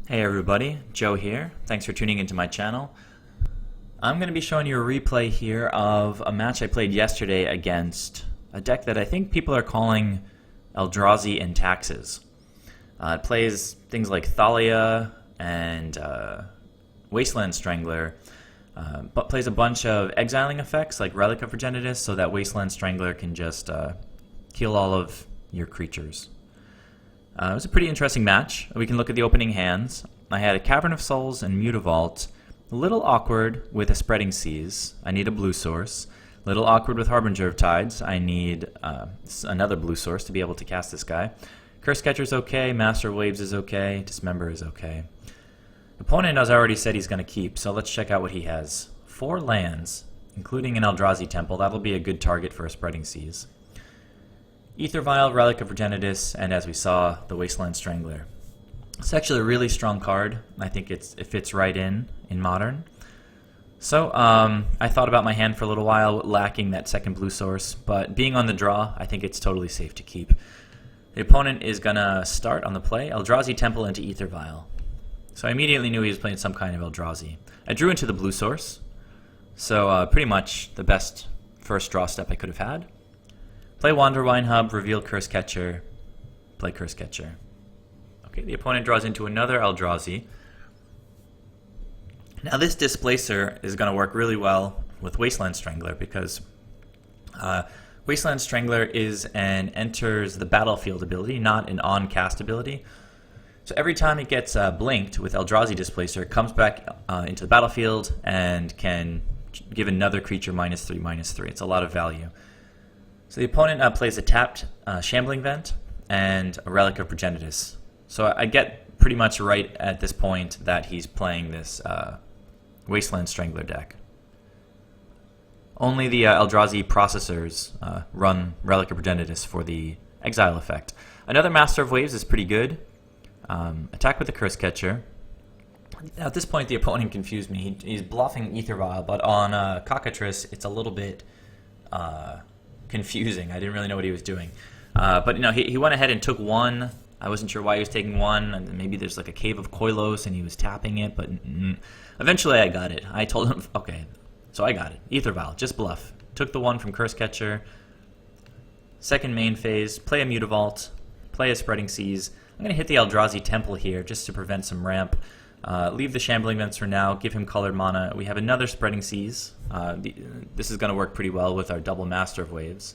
Hey everybody, Joe here. Thanks for tuning into my channel. I'm going to be showing you a replay here of a match I played yesterday against a deck that I think people are calling Eldrazi and Taxes. It plays things like Thalia and Wasteland Strangler, but plays a bunch of exiling effects like Relic of Progenitus so that Wasteland Strangler can just kill all of your creatures. It was a pretty interesting match. We can look at the opening hands. I had a Cavern of Souls and Mutavault. A little awkward with a Spreading Seas. I need a blue source. A little awkward with Harbinger of Tides. I need another blue source to be able to cast this guy. Cursecatcher is okay. Master of Waves is okay. Dismember is okay. Opponent has already said he's going to keep, so let's check out what he has. 4 lands, including an Eldrazi Temple. That'll be a good target for a Spreading Seas. AEther Vial, Relic of Progenitus, and as we saw, the Wasteland Strangler. It's actually a really strong card. I think it fits right in Modern. So I thought about my hand for a little while, lacking that second blue source, but being on the draw, I think it's totally safe to keep. The opponent is going to start on the play, Eldrazi Temple into AEther Vial. So I immediately knew he was playing some kind of Eldrazi. I drew into the blue source, so pretty much the best first draw step I could have had. Play Wanderwine Hub, reveal Cursecatcher, play Cursecatcher. Okay, the opponent draws into another Eldrazi. Now this Displacer is going to work really well with Wasteland Strangler because Wasteland Strangler is an enters the battlefield ability, not an on-cast ability. So every time it gets blinked with Eldrazi Displacer, it comes back into the battlefield and can give another creature -3/-3. It's a lot of value. So the opponent plays a tapped Shambling Vent and a Relic of Progenitus. So I get pretty much right at this point that he's playing this Wasteland Strangler deck. Only the Eldrazi processors run Relic of Progenitus for the exile effect. Another Master of Waves is pretty good. Attack with the Cursecatcher. At this point the opponent confused me. He's bluffing AEther Vial, but on Cockatrice it's a little bit confusing. I didn't really know what he was doing. But you know, he went ahead and took one. I wasn't sure why he was taking one. And maybe there's like a Cave of Koilos and he was tapping it, but eventually I got it. I told him, okay, so I got it. AEther Vial, just bluff. Took the one from Cursecatcher. Second main phase, play a Mutavault, play a Spreading Seas. I'm going to hit the Eldrazi Temple here just to prevent some ramp. Leave the Shambling Vents for now, give him colored mana. We have another Spreading Seas. This is going to work pretty well with our double Master of Waves.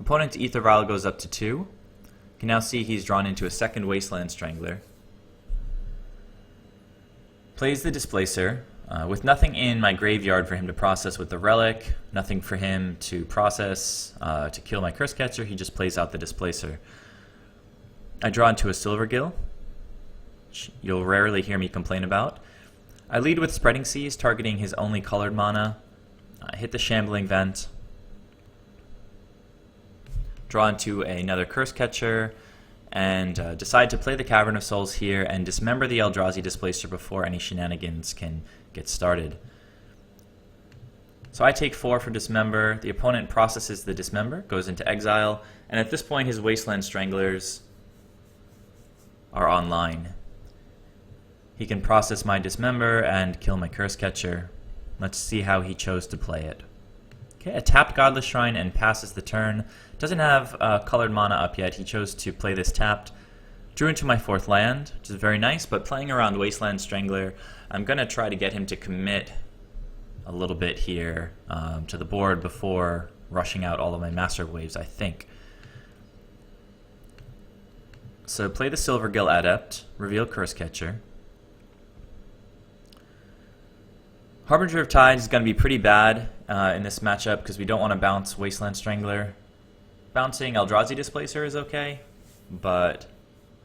Opponent's AEther Vial goes up to 2. You can now see he's drawn into a second Wasteland Strangler. Plays the Displacer. With nothing in my graveyard for him to process with the Relic, nothing for him to process to kill my Cursecatcher, he just plays out the Displacer. I draw into a Silvergill. You'll rarely hear me complain about. I lead with Spreading Seas, targeting his only colored mana. Hit the Shambling Vent. Draw into another Cursecatcher, and decide to play the Cavern of Souls here and dismember the Eldrazi Displacer before any shenanigans can get started. So I take 4 for Dismember. The opponent processes the Dismember, goes into exile, and at this point his Wasteland Stranglers are online. He can process my Dismember and kill my Cursecatcher. Let's see how he chose to play it. Okay, a tapped Godless Shrine and passes the turn. Doesn't have colored mana up yet. He chose to play this tapped. Drew into my 4th land, which is very nice, but playing around Wasteland Strangler, I'm going to try to get him to commit a little bit here to the board before rushing out all of my Master of Waves, I think. So play the Silvergill Adept, reveal Cursecatcher. Harbinger of Tides is going to be pretty bad in this matchup because we don't want to bounce Wasteland Strangler. Bouncing Eldrazi Displacer is okay, but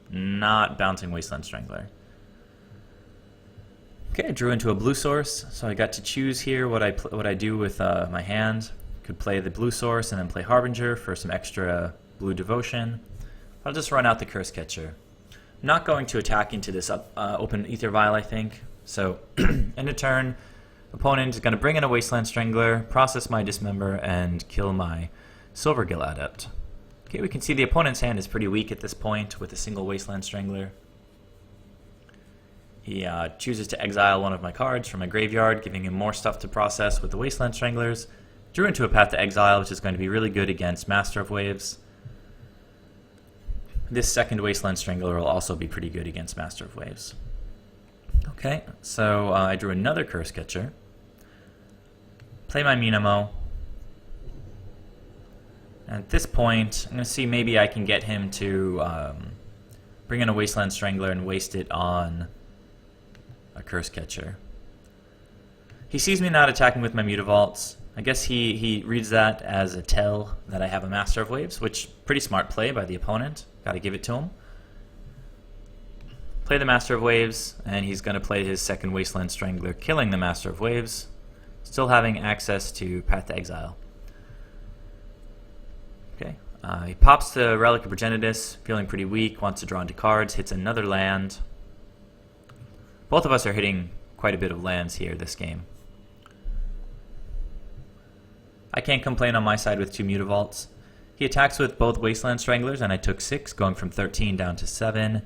not bouncing Wasteland Strangler. Okay, I drew into a blue source, so I got to choose here what I do with my hand. Could play the blue source and then play Harbinger for some extra blue devotion. I'll just run out the Cursecatcher. I'm not going to attack into this open AEther Vial, I think. So, end of turn, opponent is going to bring in a Wasteland Strangler, process my Dismember, and kill my Silvergill Adept. Okay, we can see the opponent's hand is pretty weak at this point with a single Wasteland Strangler. He chooses to exile one of my cards from my graveyard, giving him more stuff to process with the Wasteland Stranglers. Drew into a Path to Exile, which is going to be really good against Master of Waves. This second Wasteland Strangler will also be pretty good against Master of Waves. Okay, so I drew another Cursecatcher. Play my Minamo. At this point, I'm going to see maybe I can get him to bring in a Wasteland Strangler and waste it on a Cursecatcher. He sees me not attacking with my Mutavaults. I guess he reads that as a tell that I have a Master of Waves, which pretty smart play by the opponent. Gotta give it to him. Play the Master of Waves, and he's going to play his second Wasteland Strangler, killing the Master of Waves, still having access to Path to Exile. Okay, he pops the Relic of Progenitus, feeling pretty weak, wants to draw into cards, hits another land. Both of us are hitting quite a bit of lands here this game. I can't complain on my side with two Mutavaults. He attacks with both Wasteland Stranglers, and I took 6, going from 13 down to 7.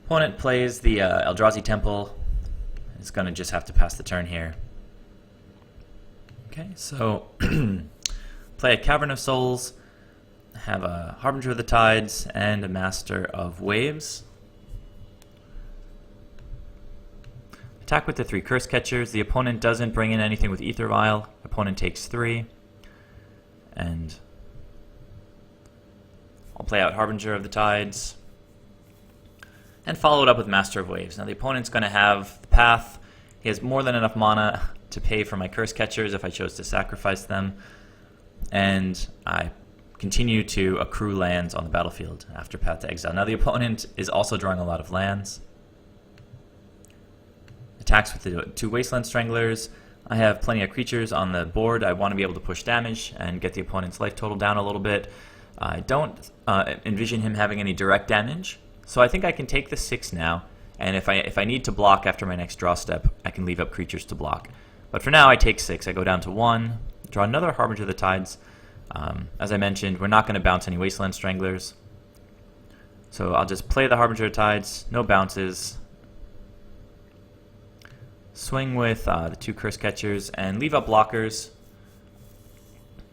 Opponent plays the Eldrazi Temple. It's going to just have to pass the turn here. Okay, so play a Cavern of Souls, have a Harbinger of the Tides, and a Master of Waves. Attack with the 3 Cursecatchers. The opponent doesn't bring in anything with AEther Vial. Opponent takes 3. And I'll play out Harbinger of the Tides. And follow it up with Master of Waves. Now the opponent's going to have the path. He has more than enough mana to pay for my Cursecatchers if I chose to sacrifice them. And I continue to accrue lands on the battlefield after Path to Exile. Now the opponent is also drawing a lot of lands. Attacks with the 2 Wasteland Stranglers. I have plenty of creatures on the board. I want to be able to push damage and get the opponent's life total down a little bit. I don't envision him having any direct damage, so I think I can take the 6 now, and if I need to block after my next draw step, I can leave up creatures to block. But for now, I take 6. I go down to 1, draw another Harbinger of the Tides. As I mentioned, we're not going to bounce any Wasteland Stranglers, so I'll just play the Harbinger of the Tides, no bounces. Swing with the 2 Cursecatchers and leave up blockers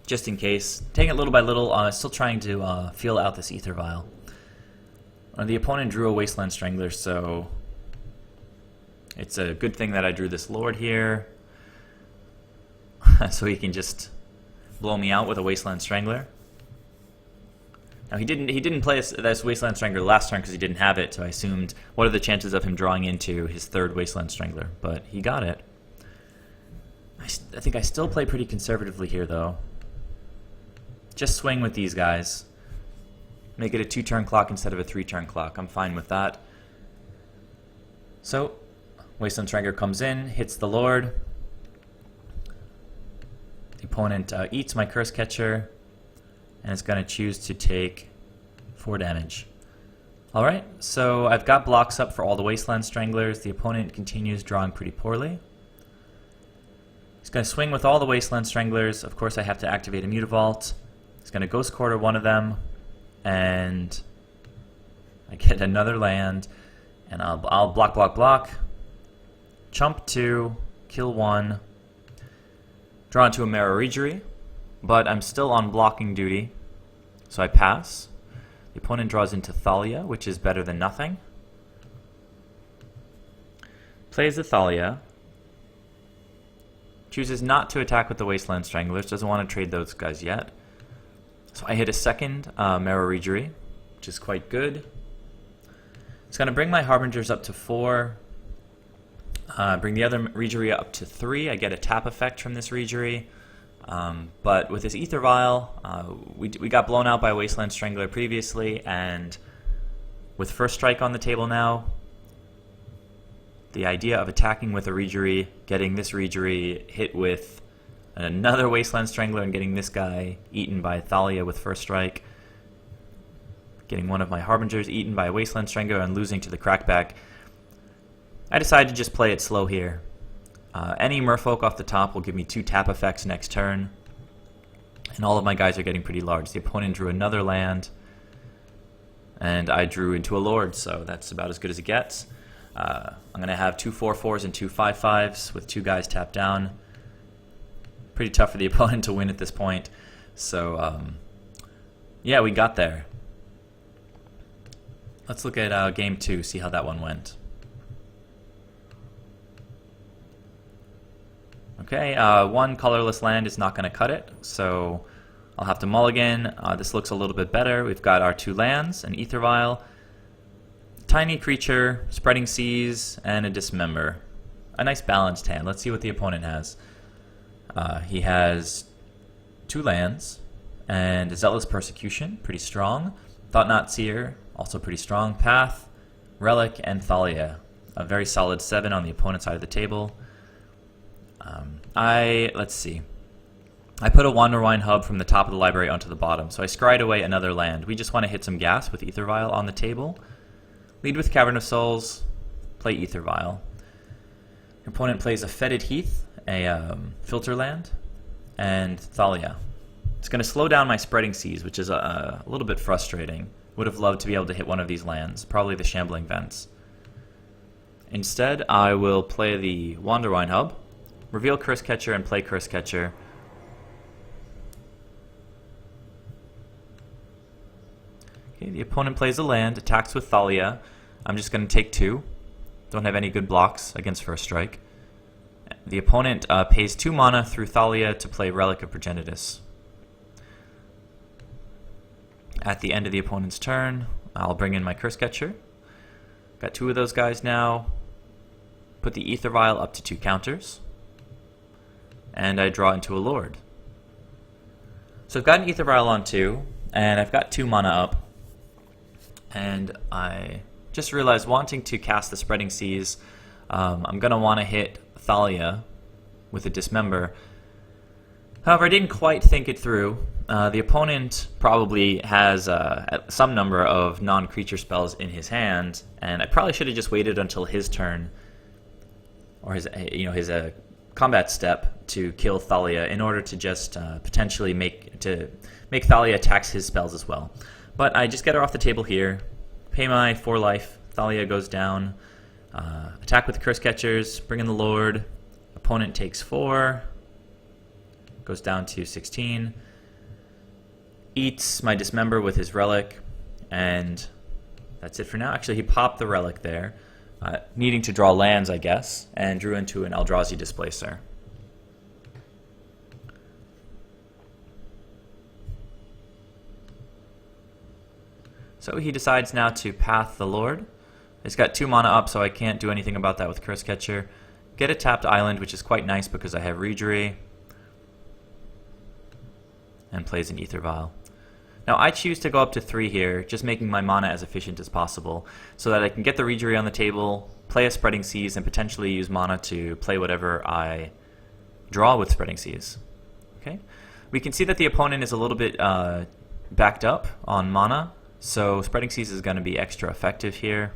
just in case. Taking it little by little, still trying to feel out this AEther Vial. The opponent drew a Wasteland Strangler, so it's a good thing that I drew this Lord here. So he can just blow me out with a Wasteland Strangler. Now he didn't play this Wasteland Strangler last turn because he didn't have it, so I assumed what are the chances of him drawing into his third Wasteland Strangler, but he got it. I think I still play pretty conservatively here though. Just swing with these guys. Make it a 2-turn clock instead of a 3-turn clock. I'm fine with that. So, Wasteland Strangler comes in, hits the Lord. The opponent eats my Cursecatcher, and it's going to choose to take 4 damage. Alright, so I've got blocks up for all the Wasteland Stranglers. The opponent continues drawing pretty poorly. He's going to swing with all the Wasteland Stranglers. Of course, I have to activate a Mutavault. He's going to Ghost Quarter one of them, and I get another land, and I'll block, chump 2, kill 1, draw into a Merrow Reejerey, but I'm still on blocking duty, so I pass. The opponent draws into Thalia, which is better than nothing. Plays the Thalia. Chooses not to attack with the Wasteland Stranglers, doesn't want to trade those guys yet. So I hit a second Merrow Reejerey, which is quite good. It's going to bring my Harbingers up to 4. Bring the other Reejerey up to 3. I get a tap effect from this Reejerey. But with this AEther Vial, we got blown out by a Wasteland Strangler previously, and with First Strike on the table now, the idea of attacking with a Reejerey, getting this Reejerey hit with another Wasteland Strangler, and getting this guy eaten by Thalia with First Strike, getting one of my Harbingers eaten by a Wasteland Strangler, and losing to the Crackback, I decided to just play it slow here. Any Merfolk off the top will give me 2 tap effects next turn, and all of my guys are getting pretty large. The opponent drew another land, and I drew into a Lord, so that's about as good as it gets. I'm going to have 2 4/4s and 2 5/5s with 2 guys tapped down. Pretty tough for the opponent to win at this point. So, yeah, we got there. Let's look at game 2, see how that one went. Okay, 1 colorless land is not going to cut it, so I'll have to mulligan. This looks a little bit better. We've got our 2 lands, an Aether Vial, tiny creature, Spreading Seas, and a Dismember. A nice balanced hand. Let's see what the opponent has. He has 2 lands, and Zealous Persecution, pretty strong. Thought Knot Seer, also pretty strong. Path, Relic, and Thalia. A very solid 7 on the opponent's side of the table. Let's see. I put a Wanderwine Hub from the top of the library onto the bottom, so I scried away another land. We just want to hit some gas with Aether Vial on the table. Lead with Cavern of Souls, play Aether Vial. Your opponent plays a Fetid Heath, a filter land, and Thalia. It's going to slow down my Spreading Seas, which is a little bit frustrating. Would have loved to be able to hit one of these lands, probably the Shambling Vents. Instead, I will play the Wanderwine Hub, reveal Cursecatcher, and play Cursecatcher. Okay, the opponent plays a land, attacks with Thalia. I'm just going to take 2. Don't have any good blocks against First Strike. The opponent pays 2 mana through Thalia to play Relic of Progenitus. At the end of the opponent's turn, I'll bring in my Cursecatcher. Got 2 of those guys now. Put the Aether Vial up to 2 counters. And I draw into a Lord. So I've got an Aether Vial on 2, and I've got 2 mana up. And I just realized, wanting to cast the Spreading Seas, I'm going to want to hit Thalia with a Dismember. However, I didn't quite think it through. The opponent probably has some number of non-creature spells in his hand, and I probably should have just waited until his turn, or his combat step, to kill Thalia in order to just potentially make Thalia tax his spells as well. But I just get her off the table here, pay my 4 life, Thalia goes down, attack with Cursecatchers, bring in the Lord, opponent takes 4, goes down to 16, eats my Dismember with his Relic, and that's it for now. Actually, he popped the Relic there, needing to draw lands, I guess, and drew into an Eldrazi Displacer. So he decides now to Path the Lord. It's got 2 mana up, so I can't do anything about that with Cursecatcher. Get a tapped island, which is quite nice because I have Reejerey. And plays an Aether Vial. Now I choose to go up to 3 here, just making my mana as efficient as possible, so that I can get the Reejerey on the table, play a Spreading Seas, and potentially use mana to play whatever I draw with Spreading Seas. Okay, we can see that the opponent is a little bit backed up on mana, so Spreading Seas is going to be extra effective here.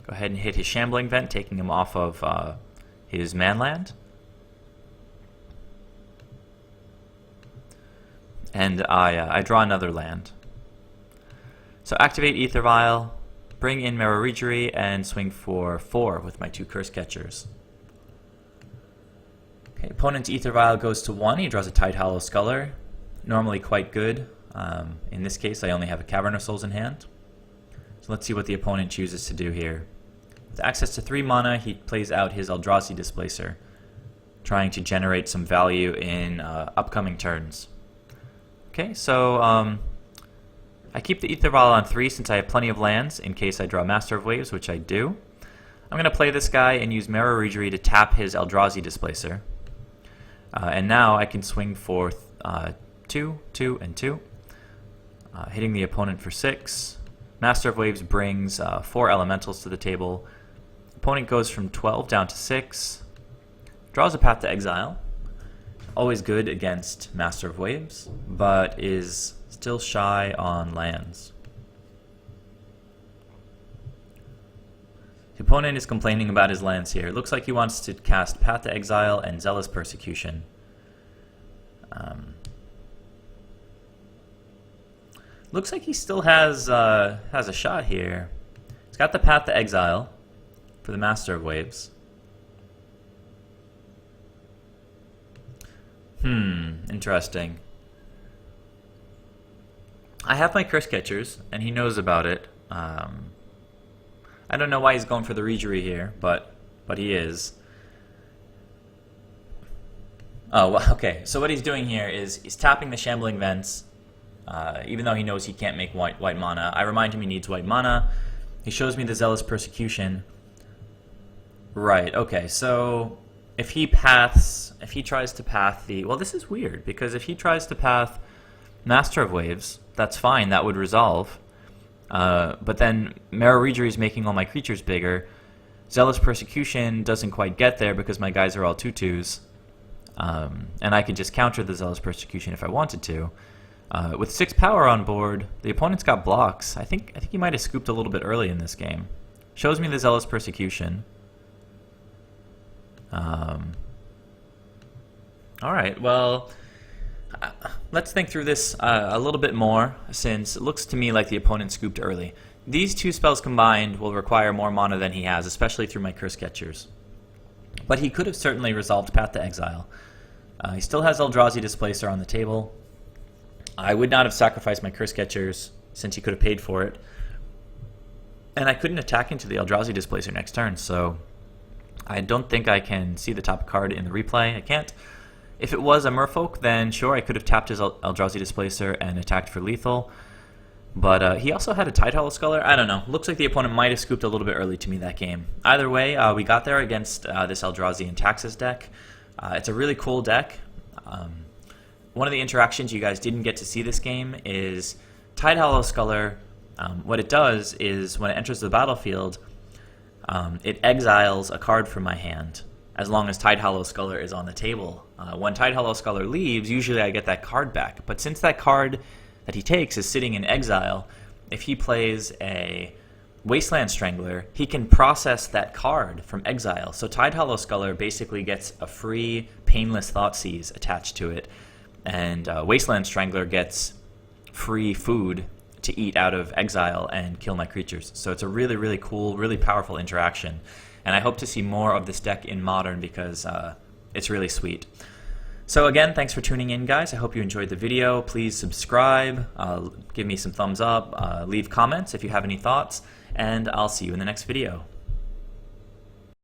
Go ahead and hit his Shambling Vent, taking him off of his manland. And I draw another land. So activate Aether Vial, bring in Merrow Reejerey, and swing for 4 with my 2 Cursecatchers. Okay, opponent's Aether Vial goes to 1. He draws a Tidehollow Sculler. Normally quite good. In this case, I only have a Cavern of Souls in hand. So let's see what the opponent chooses to do here. With access to 3 mana, he plays out his Eldrazi Displacer, trying to generate some value in upcoming turns. Okay, so I keep the Aether Vial on 3 since I have plenty of lands in case I draw Master of Waves, which I do. I'm going to play this guy and use Merrow Reejerey to tap his Eldrazi Displacer. And now I can swing for 2, 2, and 2. Hitting the opponent for 6. Master of Waves brings 4 elementals to the table. Opponent goes from 12 down to 6. Draws a Path to Exile. Always good against Master of Waves, but is still shy on lands. The opponent is complaining about his lands here. It looks like he wants to cast Path to Exile and Zealous Persecution. Looks like he still has a shot here. He's It's got the Path to Exile for the Master of Waves. Interesting. I have my Cursecatchers, and he knows about it. I don't know why he's going for the Reejerey here, but he is. Oh, well, okay. So what he's doing here is he's tapping the Shambling Vents, even though he knows he can't make white mana. I remind him he needs white mana. He shows me the Zealous Persecution. Right, okay, so if he tries to path the... Well, this is weird, because if he tries to path Master of Waves, that's fine, that would resolve. But then Merrow Reejerey is making all my creatures bigger. Zealous Persecution doesn't quite get there because my guys are all 2/2s. And I could just counter the Zealous Persecution if I wanted to. With 6 power on board, the opponent's got blocks. I think he might have scooped a little bit early in this game. Shows me the Zealous Persecution. Alright, well, let's think through this a little bit more, since it looks to me like the opponent scooped early. These 2 spells combined will require more mana than he has, especially through my Cursecatchers. But he could have certainly resolved Path to Exile. He still has Eldrazi Displacer on the table. I would not have sacrificed my Cursecatchers, since he could have paid for it. And I couldn't attack into the Eldrazi Displacer next turn, so I don't think I can see the top card in the replay. I can't. If it was a Merfolk, then sure, I could have tapped his Eldrazi Displacer and attacked for lethal. But he also had a Tidehollow Sculler. I don't know. Looks like the opponent might have scooped a little bit early to me that game. Either way, we got there against this Eldrazi and Taxes deck. It's a really cool deck. One of the interactions you guys didn't get to see this game is Tidehollow Sculler. What it does is when it enters the battlefield, it exiles a card from my hand as long as Tidehollow Sculler is on the table. When Tidehollow Sculler leaves, usually I get that card back. But since that card that he takes is sitting in exile, if he plays a Wasteland Strangler, he can process that card from exile. So Tidehollow Sculler basically gets a free Painless Thoughtseize attached to it, and Wasteland Strangler gets free food to eat out of exile and kill my creatures. So it's a really, really cool, really powerful interaction. And I hope to see more of this deck in Modern because it's really sweet. So again, thanks for tuning in, guys. I hope you enjoyed the video. Please subscribe, give me some thumbs up, leave comments if you have any thoughts, and I'll see you in the next video.